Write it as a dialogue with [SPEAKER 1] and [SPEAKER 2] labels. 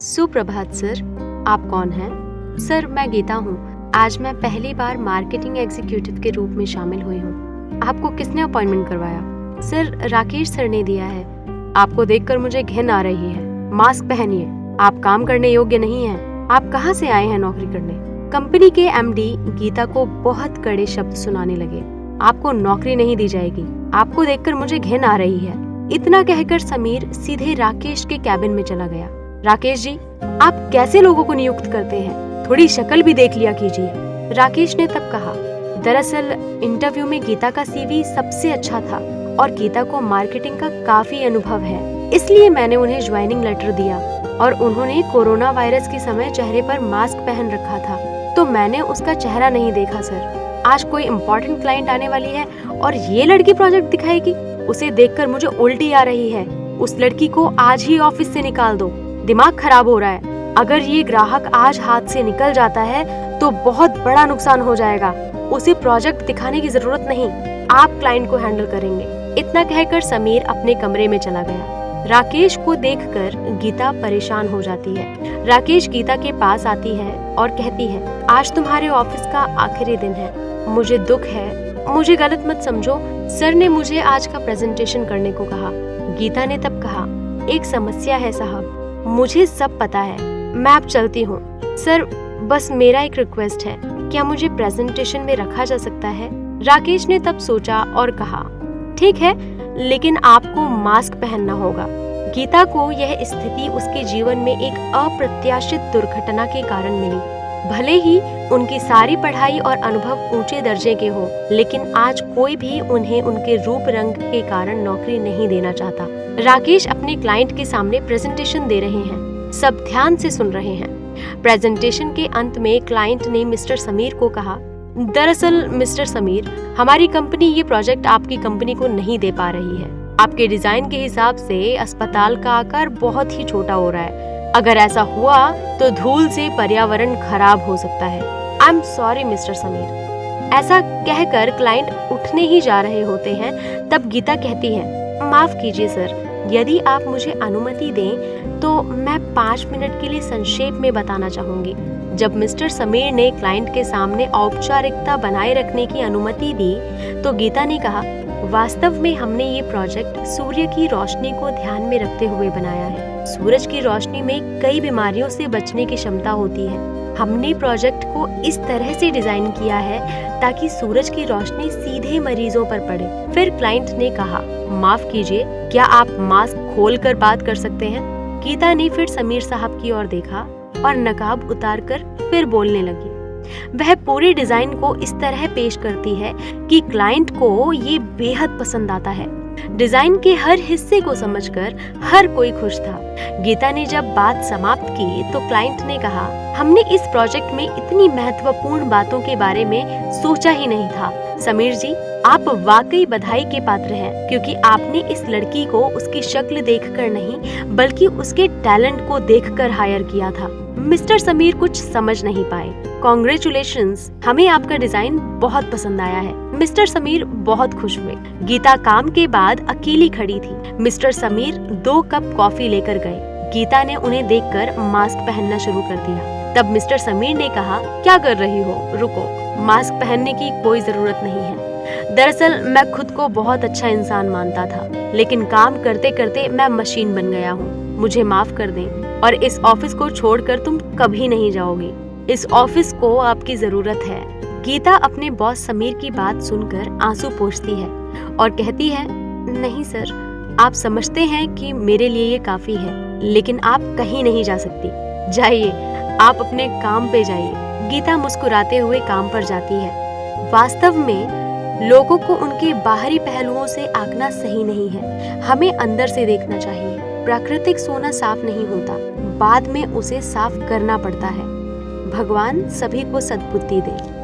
[SPEAKER 1] सुप्रभात सर। आप कौन हैं? सर मैं गीता हूँ। आज मैं पहली बार मार्केटिंग एग्जीक्यूटिव के रूप में शामिल हुई हूँ। आपको किसने अपॉइंटमेंट करवाया? सर राकेश सर ने दिया है। आपको देखकर मुझे घिन आ रही है। मास्क पहनिए, आप काम करने योग्य नहीं हैं। आप कहाँ से आए हैं नौकरी करने? कंपनी के एमडी गीता को बहुत कड़े शब्द सुनाने लगे। आपको नौकरी नहीं दी जाएगी। आपको देखकर मुझे घिन आ रही है। इतना कहकर समीर सीधे राकेश के कैबिन में चला गया। राकेश जी, आप कैसे लोगों को नियुक्त करते हैं? थोड़ी शक्ल भी देख लिया कीजिए। राकेश ने तब कहा, दरअसल इंटरव्यू में गीता का सीवी सबसे अच्छा था और गीता को मार्केटिंग का काफी अनुभव है, इसलिए मैंने उन्हें ज्वाइनिंग लेटर दिया और उन्होंने कोरोना वायरस के समय चेहरे पर मास्क पहन रखा था, तो मैंने उसका चेहरा नहीं देखा सर। आज कोई इम्पोर्टेंट क्लाइंट आने वाली है और ये लड़की प्रोजेक्ट दिखाएगी। उसे देखकर मुझे उल्टी आ रही है। उस लड़की को आज ही ऑफिस से निकाल दो। दिमाग खराब हो रहा है। अगर ये ग्राहक आज हाथ से निकल जाता है तो बहुत बड़ा नुकसान हो जाएगा। उसे प्रोजेक्ट दिखाने की जरूरत नहीं, आप क्लाइंट को हैंडल करेंगे। इतना कहकर समीर अपने कमरे में चला गया। राकेश को देखकर गीता परेशान हो जाती है। राकेश गीता के पास आती है और कहती है, आज तुम्हारे ऑफिस का आखिरी दिन है। मुझे दुख है, मुझे गलत मत समझो। सर ने मुझे आज का प्रेजेंटेशन करने को कहा। गीता ने तब कहा, एक समस्या है साहब, मुझे सब पता है, मैं अब चलती हूँ। सर बस मेरा एक रिक्वेस्ट है, क्या मुझे प्रेजेंटेशन में रखा जा सकता है? राकेश ने तब सोचा और कहा, ठीक है, लेकिन आपको मास्क पहनना होगा। गीता को यह स्थिति उसके जीवन में एक अप्रत्याशित दुर्घटना के कारण मिली। भले ही उनकी सारी पढ़ाई और अनुभव ऊंचे दर्जे के हो, लेकिन आज कोई भी उन्हें उनके रूप रंग के कारण नौकरी नहीं देना चाहता। राकेश अपने क्लाइंट के सामने प्रेजेंटेशन दे रहे हैं। सब ध्यान से सुन रहे हैं। प्रेजेंटेशन के अंत में क्लाइंट ने मिस्टर समीर को कहा, दरअसल मिस्टर समीर, हमारी कंपनी ये प्रोजेक्ट आपकी कंपनी को नहीं दे पा रही है। आपके डिजाइन के हिसाब से अस्पताल का आकार बहुत ही छोटा हो रहा है। अगर ऐसा हुआ तो धूल से पर्यावरण खराब हो सकता है। I am sorry mister Sameer. ऐसा कहकर क्लाइंट उठने ही जा रहे होते हैं, तब गीता कहती है, माफ कीजिए सर, यदि आप मुझे अनुमति दें तो मैं 5 मिनट के लिए संक्षेप में बताना चाहूंगी। जब मिस्टर समीर ने क्लाइंट के सामने औपचारिकता बनाए रखने की अनुमति दी तो गीता ने कहा, वास्तव में हमने ये प्रोजेक्ट सूर्य की रोशनी को ध्यान में रखते हुए बनाया है। सूरज की रोशनी में कई बीमारियों से बचने की क्षमता होती है। हमने प्रोजेक्ट को इस तरह से डिजाइन किया है ताकि सूरज की रोशनी सीधे मरीजों पर पड़े। फिर क्लाइंट ने कहा, माफ कीजिए, क्या आप मास्क खोलकर बात कर सकते हैं? गीता ने फिर समीर साहब की ओर देखा और नकाब उतारकर फिर बोलने लगी। वह पूरे डिजाइन को इस तरह पेश करती है कि क्लाइंट को ये बेहद पसंद आता है। डिजाइन के हर हिस्से को समझकर हर कोई खुश था। गीता ने जब बात समाप्त की तो क्लाइंट ने कहा, हमने इस प्रोजेक्ट में इतनी महत्वपूर्ण बातों के बारे में सोचा ही नहीं था। समीर जी, आप वाकई बधाई के पात्र हैं, क्योंकि आपने इस लड़की को उसकी शक्ल देखकर नहीं बल्कि उसके टैलेंट को देखकर हायर किया था। मिस्टर समीर कुछ समझ नहीं पाए। कॉन्ग्रेचुलेशंस, हमें आपका डिजाइन बहुत पसंद आया है। मिस्टर समीर बहुत खुश हुए। गीता काम के बाद अकेली खड़ी थी। मिस्टर समीर 2 कप कॉफी लेकर गए। गीता ने उन्हें देखकर मास्क पहनना शुरू कर दिया। तब मिस्टर समीर ने कहा, क्या कर रही हो? रुको, मास्क पहनने की कोई जरूरत नहीं है। दरअसल मैं खुद को बहुत अच्छा इंसान मानता था, लेकिन काम करते करते मैं मशीन बन गया हूँ। मुझे माफ कर दें और इस ऑफिस को छोड़कर तुम कभी नहीं जाओगी। इस ऑफिस को आपकी जरूरत है। गीता अपने बॉस समीर की बात सुनकर आंसू पोंछती है और कहती है, नहीं सर, आप समझते हैं कि मेरे लिए ये काफी है, लेकिन आप कहीं नहीं जा सकती। जाइए, आप अपने काम पे जाइए। गीता मुस्कुराते हुए काम पर जाती है। वास्तव में लोगों को उनके बाहरी पहलुओं से आंकना सही नहीं है। हमें अंदर से देखना चाहिए। प्राकृतिक सोना साफ नहीं होता, बाद में उसे साफ करना पड़ता है। भगवान सभी को सद्बुद्धि दे।